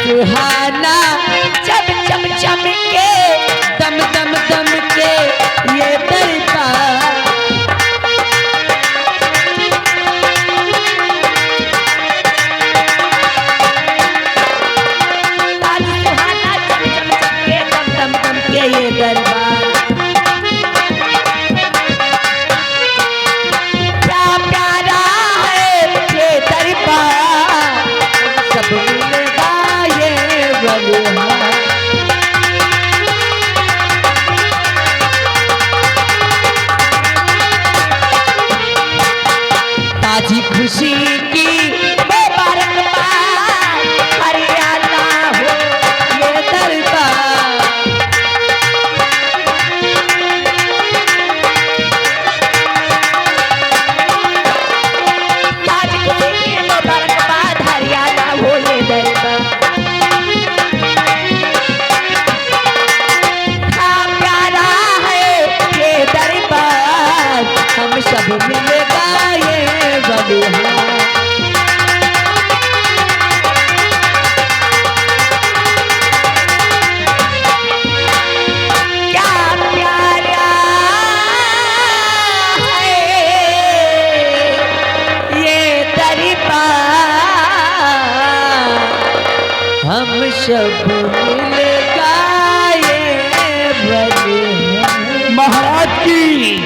सुहाना चम चम चमके दम दम दम के ये दरबार। आज सुहाना चम चम चमके दम दम दम के ये दरबार। क्या प्यारा है ये दरबार, सब मिलेगा ये बलिहार। ताजी खुशी की मुबारकबाद, हरियाणा हो ये दरबार। ताजी खुशी की मुबारकबाद, हरियाणा हो ये दरबार। हाँ प्यारा है ये दरबार, हम सब मिलेगा ये बलिहार। क्या प्यारा है ये दरबार, हम सब मिलेगा ये बलिहार। महाराज की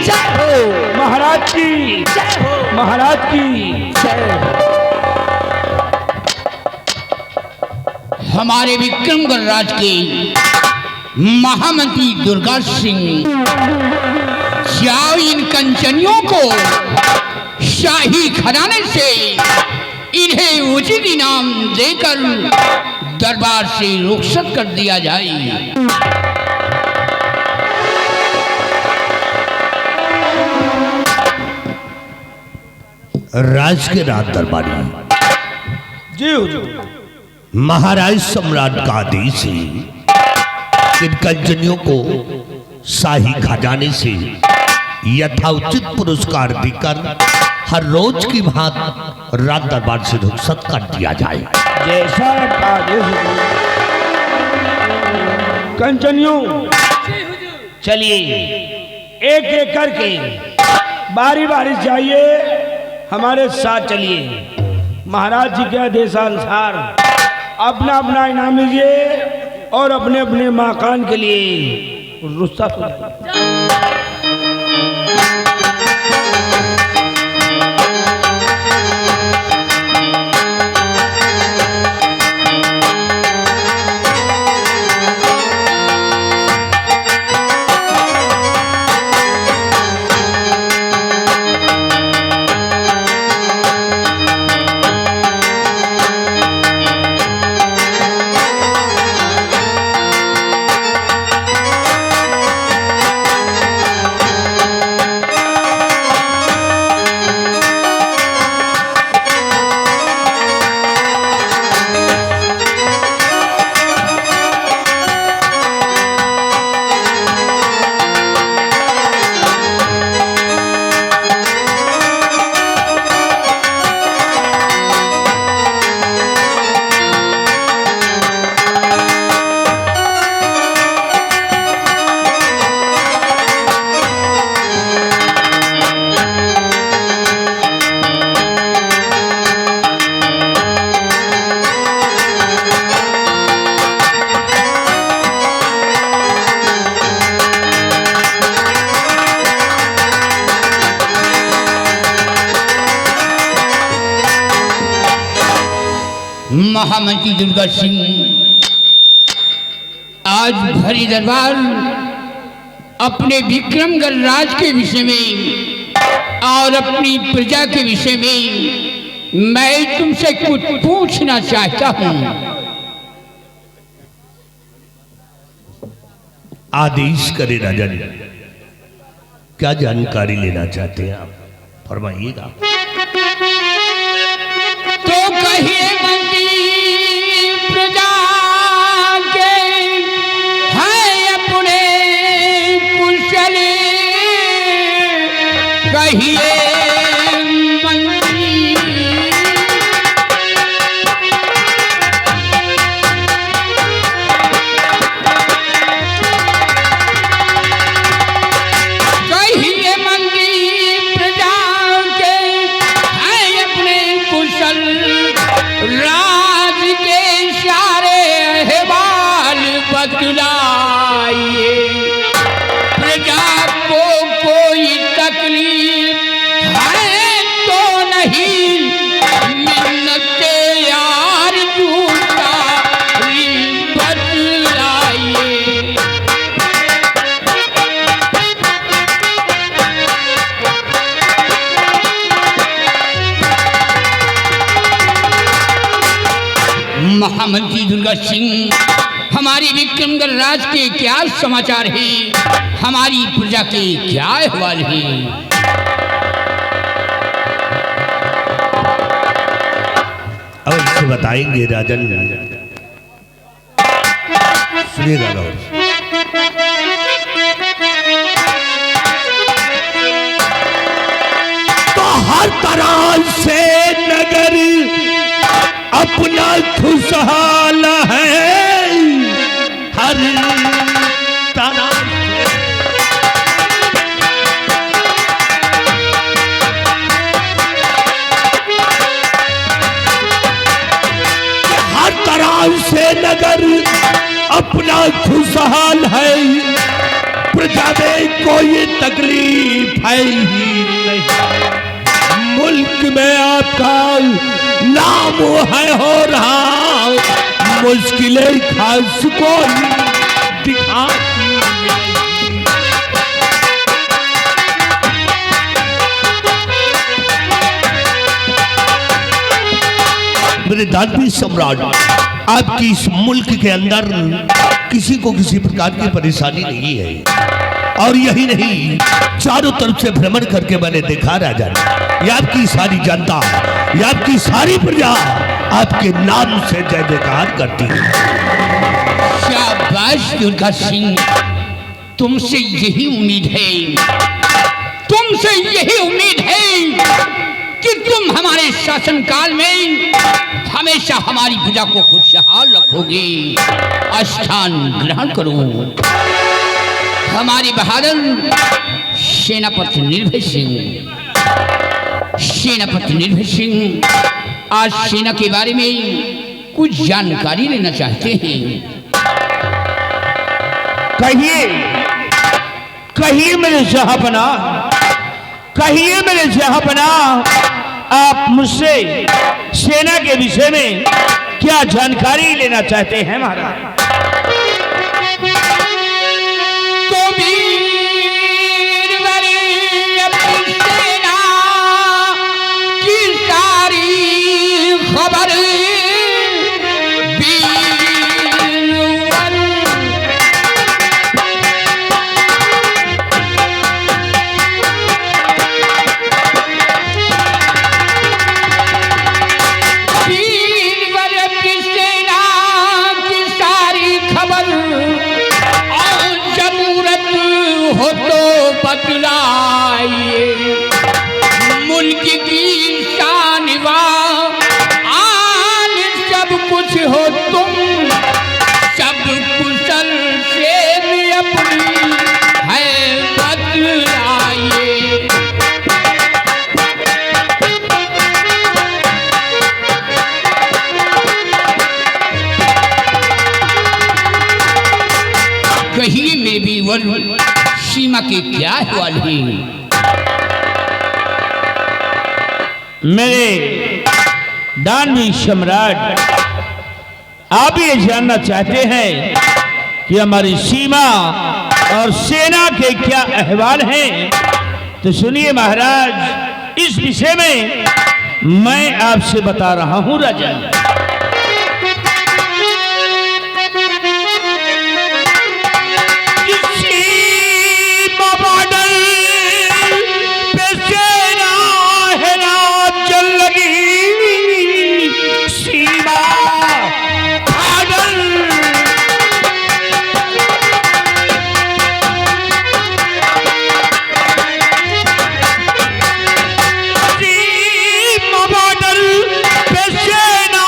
जय हो, महाराज की जय हो, महाराज की। जय हो। हमारे विक्रमगढ़ राज के महामंत्री दुर्गा सिंह जाओ इन कंचनियों को शाही खजाने से इन्हें उचित इनाम देकर दरबार से रुखसत कर दिया जाए। राज के राज दरबारी जी हुजूर। महाराज सम्राट का आदेश है कि इन कंजनियों को शाही खजाने से यथाउचित पुरस्कार देकर हर रोज की भांति राज दरबार से रुखसत कर दिया जाए। जैसा आपका आदेश हुजूर। कंचनियों चलिए एक एक करके बारी बारी जाइए, हमारे साथ चलिए। महाराज जी के आदेशानुसार अपना अपना इनाम लीजिए और अपने अपने मकान के लिए रुखसत हो जाइए। महामंत्री दुर्गा सिंह आज भरी दरबार अपने विक्रमगढ़ राज के विषय में और अपनी प्रजा के विषय में मैं तुमसे कुछ पूछना चाहता हूँ। आदेश करे राजन, क्या जानकारी लेना चाहते हैं आप, फरमाइएगा। तो कहिए मंत्री प्रजा के हैं अपने कुशल, कहिए मंत्री कुशल राज के सारे अहवाल बतलाइए। प्रजा को कोई तकलीफ है तो नहीं, मिन्नते यार झूठा बतलाइए। महामंत्री दुर्गा सिंह, हमारी विक्रमगढ़ राज के क्या समाचार हैं, हमारी प्रजा के क्या अहवाल हैं? अवश्य बताएंगे राजन। सुनिएगा गौर से। तो हर तरह से नगर अपना खुशहाल है, हर तरह से नगर अपना खुशहाल है, प्रजा में कोई तकलीफ है ही नहीं। मुल्क में आपका नाम है हो रहा, मुश्किलें खास को दिखाती। मेरे दानवी सम्राट, आपकी इस मुल्क के अंदर किसी को किसी प्रकार की परेशानी नहीं है। और यही नहीं, चारों तरफ से भ्रमण करके मैंने देखा राजा, ये आपकी सारी जनता, ये आपकी सारी प्रजा आपके नाम से जय जयकार करती है। शाबाश दुर्गा सिंह, तुमसे यही उम्मीद है, तुमसे यही उम्मीद है कि तुम हमारे शासनकाल में हमेशा हमारी प्रजा को खुशहाल रखोगे। स्थान ग्रहण करो। हमारी बहादुर सेनापति निर्भय सिंह, सेनापति निर्भय सिंह आज सेना के बारे में कुछ जानकारी लेना चाहते हैं। कहिए, कहिए मेरे जहांपना, कहिए मेरे जहांपना, आप मुझसे सेना के विषय में क्या जानकारी लेना चाहते हैं महाराज? तो वीरवर अपनी सेना की सारी खबर बतलाइए। मुल्क की शान आन सब कुछ हो तुम, सब कुशल से में अपनी है बतलाइए। कहिए मेरे वीरवर, सीमा के क्या अहवाल हैं? मेरे दानवी सम्राट, आप ये जानना चाहते हैं कि हमारी सीमा और सेना के क्या अहवाल हैं? तो सुनिए महाराज, इस विषय में मैं आपसे बता रहा हूं राजा। सेना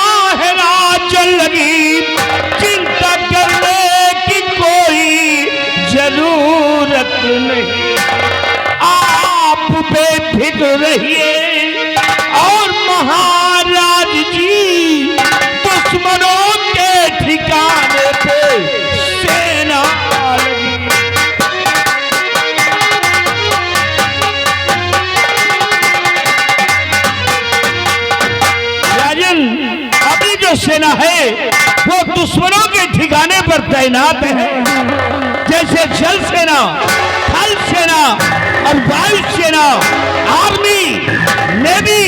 जो सेना है वो दुश्मनों के ठिकाने पर तैनात है। जैसे जल सेना, थल सेना और वायु सेना, आर्मी, नेवी,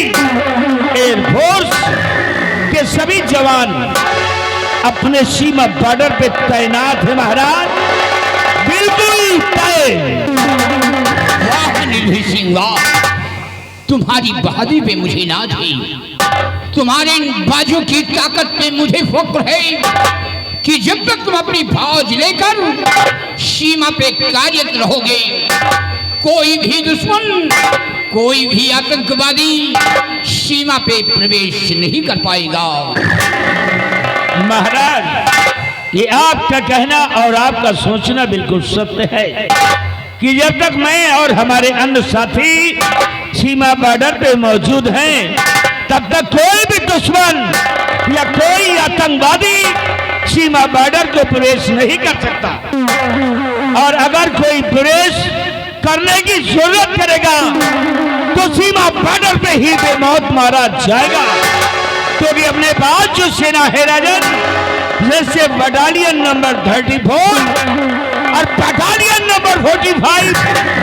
एयरफोर्स के सभी जवान अपने सीमा बॉर्डर पे तैनात है महाराज, बिल्कुल तय। वाह निर्भय सिंह वाह, तुम्हारी बहादुरी पे मुझे नाज है, तुम्हारे बाजू की ताकत पे मुझे फख्र है कि जब तक तुम अपनी फौज लेकर सीमा पे कार्यरत रहोगे, कोई भी दुश्मन, कोई भी आतंकवादी सीमा पे प्रवेश नहीं कर पाएगा। महाराज, ये आपका कहना और आपका सोचना बिल्कुल सत्य है कि जब तक मैं और हमारे अन्य साथी सीमा बॉर्डर पे मौजूद हैं, तब तक कोई भी दुश्मन या कोई आतंकवादी सीमा बॉर्डर को प्रवेश नहीं कर सकता। और अगर कोई प्रवेश करने की जरूरत करेगा तो सीमा बॉर्डर पे ही बेमौत मारा जाएगा, क्योंकि अपने पास जो सेना है राजन, जैसे बटालियन नंबर 34 और बटालियन नंबर 45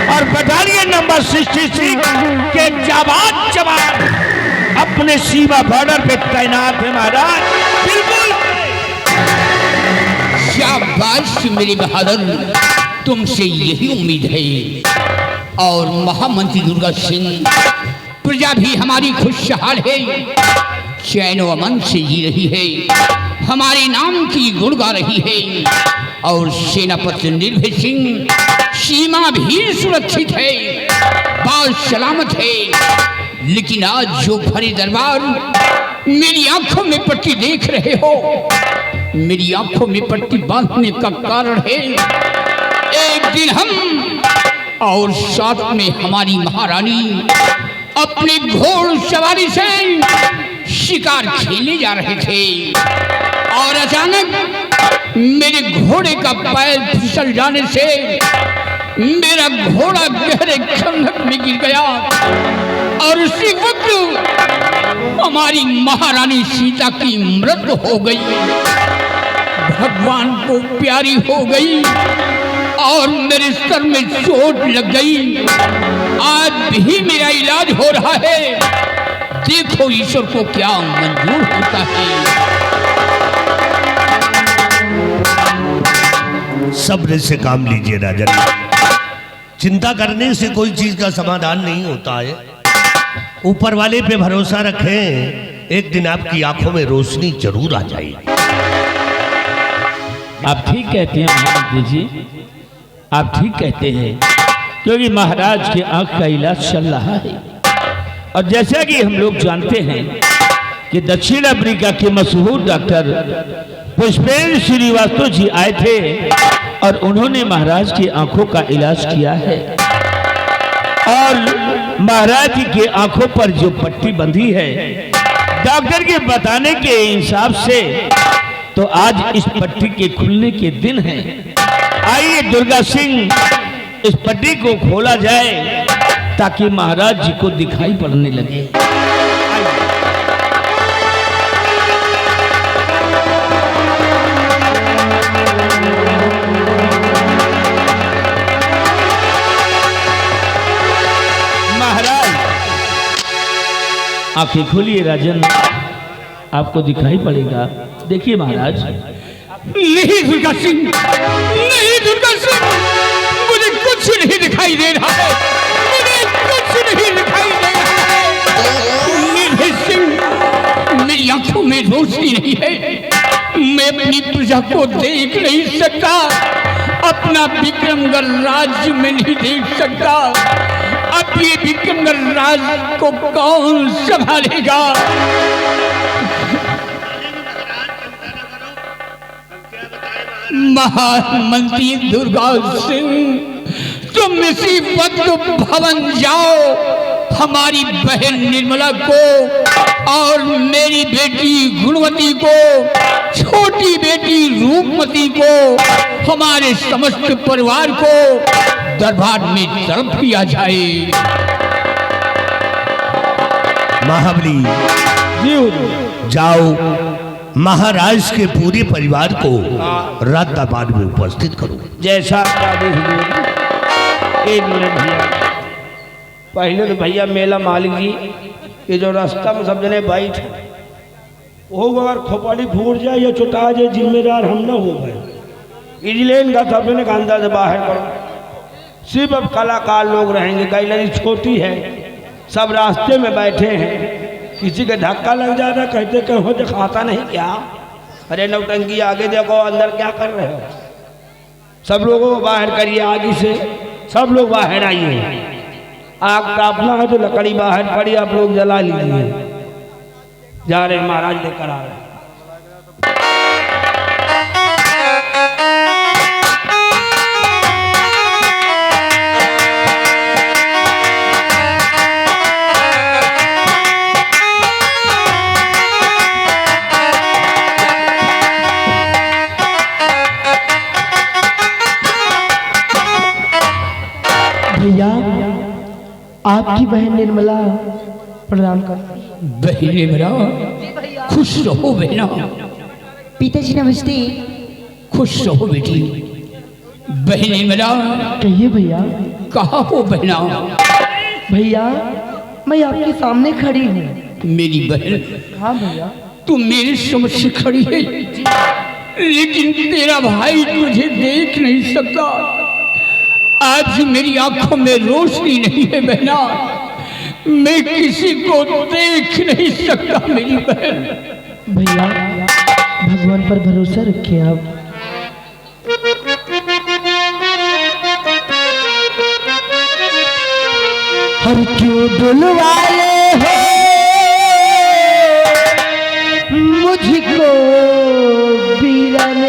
और बटालियन नंबर 66 के जाबाज जवान अपने सीमा बॉर्डर पे तैनात है महाराज, बिल्कुल। शाबाश मेरे बहादुर, तुमसे यही उम्मीद है। और महामंत्री दुर्गा सिंह, प्रजा भी हमारी खुशहाल है, चैन व अमन से जी रही है, हमारे नाम की गुण गा रही है। और सेनापति निर्भय सिंह, सीमा भी सुरक्षित है, बाल सलामत है। लेकिन आज जो भरे दरबार मेरी आंखों में पट्टी देख रहे हो, मेरी आंखों में पट्टी बांधने का कारण है, एक दिन हम और साथ में हमारी महारानी अपने घोड़ सवारी से शिकार खेलने जा रहे थे, और अचानक मेरे घोड़े का पैर फिसल जाने से मेरा घोड़ा गहरे खंडक में गिर गया, और उसी वक्त हमारी महारानी सीता की मृत्यु हो गई, भगवान को प्यारी हो गई, और मेरे सर में चोट लग गई। आज भी मेरा इलाज हो रहा है, देखो ईश्वर को क्या मंजूर होता है। सब्र से काम लीजिए राजन, चिंता करने से कोई चीज का समाधान नहीं होता है। ऊपर वाले पे भरोसा रखें, एक दिन आपकी आंखों में रोशनी जरूर आ जाएगी। आप ठीक कहते हैं महामंत्री जी, आप ठीक कहते हैं, क्योंकि महाराज के आंख का इलाज चल रहा है। और जैसा कि हम लोग जानते हैं कि दक्षिण अफ्रीका के मशहूर डॉक्टर पुष्पेंद्र श्रीवास्तव जी आए थे और उन्होंने महाराज की आंखों का इलाज किया है। और महाराज जी के आंखों पर जो पट्टी बंधी है, डॉक्टर के बताने के हिसाब से तो आज इस पट्टी के खुलने के दिन है। आइए दुर्गा सिंह, इस पट्टी को खोला जाए ताकि महाराज जी को दिखाई पड़ने लगे। महाराज आंखें खोलिए राजन, आपको दिखाई पड़ेगा। देखिए महाराज। नहीं दुर्गा सिंह, नहीं दुर्गा सिंह, मुझे कुछ नहीं दिखाई दे रहा है, मुझे कुछ नहीं दिखाई दे रहा है। निर्भय सिंह, मेरी आंखों में रोशनी नहीं है, मैं अपनी प्रजा को देख नहीं सकता, अपना विक्रमगढ़ राज्य में नहीं देख सकता। अब ये विक्रमगढ़ राज्य को कौन संभालेगा? महामंत्री दुर्गा सिंह, तुम इसी वक्त भवन जाओ, हमारी बहन निर्मला को और मेरी बेटी गुणवती को, छोटी बेटी रूपमती को, हमारे समस्त परिवार को दरबार में तलब किया जाए। महाबली जी जाओ, महाराज के पूरे परिवार को रात दरबार में उपस्थित करो। जैसा आपका आदेश हुजूर। एक मिनट भैया, पहले तो भैया मेला मालिक जी ये जो रास्ता में सब जने बैठ वो अगर खोपड़ी फूट जाए या चुटा जाए जिम्मेदार हम ना हो गए, इसलिए इनका सब जने का अंदाज बाहर करो। सिर्फ अब कलाकार लोग रहेंगे, गैलरी छोटी है, सब रास्ते में बैठे हैं, किसी का धक्का लग जाता कहते कहो दिखाता नहीं क्या, अरे नौटंकी आगे देखो अंदर क्या कर रहे हो। सब लोगों को बाहर करिए, आगे से सब लोग बाहर आइए। आग तापना है तो लकड़ी बाहर पड़ी, आप लोग जला लीजिए। जा रहे महाराज लेकर आ रहे हैं। भैया आपकी बहन निर्मला प्रणाम करती। बहन निर्मला खुश रहो बहना। पिताजी नमस्ते। खुश रहो बेटी। बहन निर्मला कहिए भैया। कहाँ हो बहना? भैया मैं आपके सामने खड़ी हूँ। मेरी बहन। हाँ भैया। तू मेरे समझ से खड़ी है, लेकिन तेरा भाई तुझे देख नहीं सकता। आज मेरी आंखों में रोशनी नहीं है बहना, मैं किसी को देख नहीं सकता मेरी बहन। भैया भगवान पर भरोसा रखिए आप। हर क्यों बुलवाए हो मुझको बीरन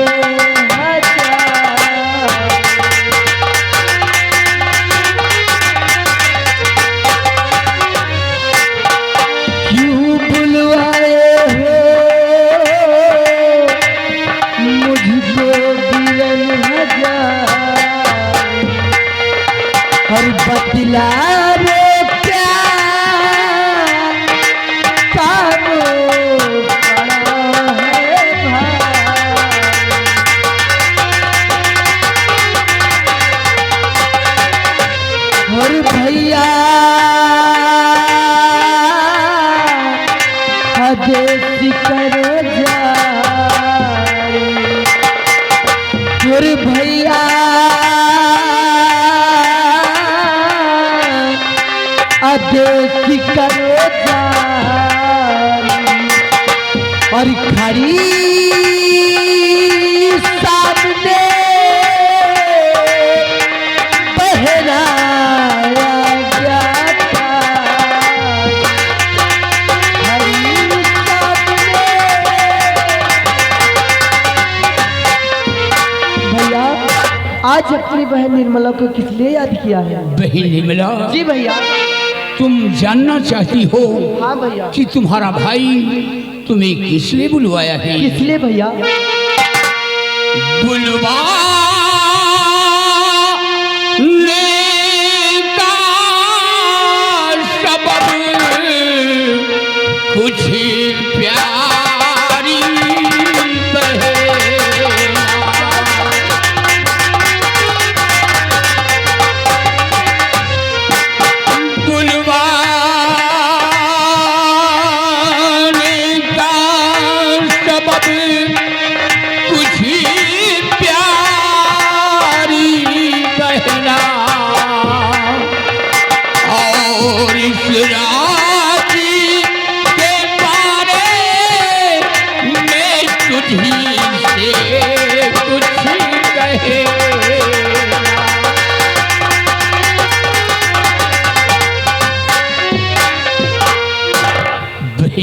बतला रे प्यार काबू पड़ा है भाई। और भैया आदेश करो जा। और भैया आदेश करो जानी। और खड़ी सामने बहराया गया था। खड़ी सामने भैया आज अपनी बहन निर्मला को किस लिए याद किया है? बहन निर्मला जी भैया। तुम जानना चाहती हो हाँ भैया। कि तुम्हारा भाई तुम्हें किस लिए बुलवाया है? किस लिए भैया? बुलवा का सबब कुछ प्यारी बहना।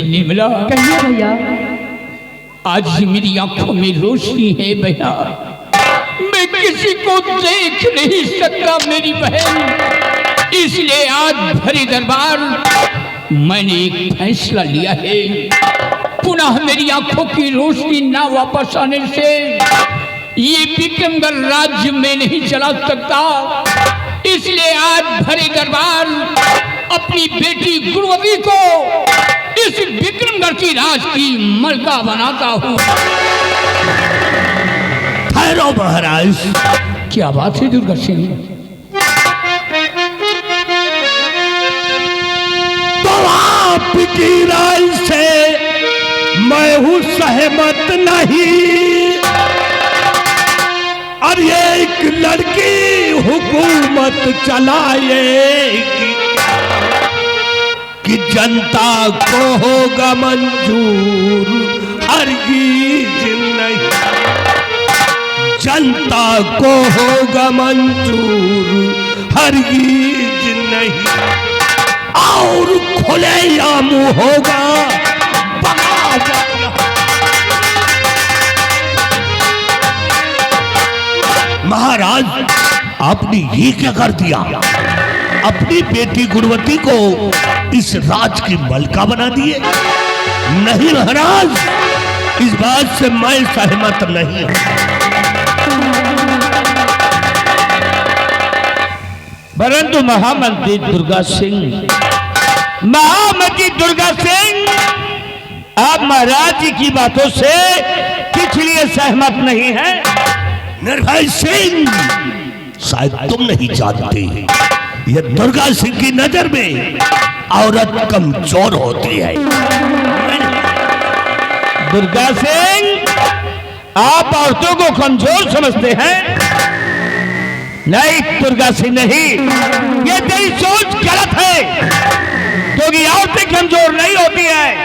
निर्मला कहिए भैया। आज मेरी आंखों में रोशनी है भैया, मैं किसी को देख नहीं सकता मेरी बहन। इसलिए आज भरे दरबार मैंने एक फैसला लिया है। पुनः मेरी आंखों की रोशनी ना वापस आने से ये विक्रमगढ़ राज्य में नहीं चला सकता। इसलिए आज भरे दरबार अपनी बेटी गुणवती को इस विक्रमगढ़ की राज की मलका बनाता हूँ। ठहरो महाराज। क्या बात है दुर्गा सिंह? तो आपकी राय से मैं हूं सहमत नहीं, और ये एक लड़की हुकूमत चलाएगी कि जनता को होगा मंजूर, हरगिज नहीं। जनता को होगा मंजूर, हरगिज नहीं, और खुलेआम होगा बगावत। महाराज, आपने ये क्या कर दिया? अपनी बेटी गुणवती को इस राज की मलका बना दिए। नहीं महाराज, इस बात से मैं सहमत नहीं हूं। परंतु महामंत्री दुर्गा सिंह, महामंत्री दुर्गा सिंह, आप महाराज जी की बातों से किस लिए सहमत नहीं हैं? निर्भय सिंह, शायद तुम नहीं जानते, यह दुर्गा सिंह की नजर में औरत कमजोर होती है। दुर्गा सिंह, आप औरतों को कमजोर समझते हैं? नहीं दुर्गा सिंह, नहीं, ये तेरी सोच गलत है, क्योंकि औरतें कमजोर नहीं होती है।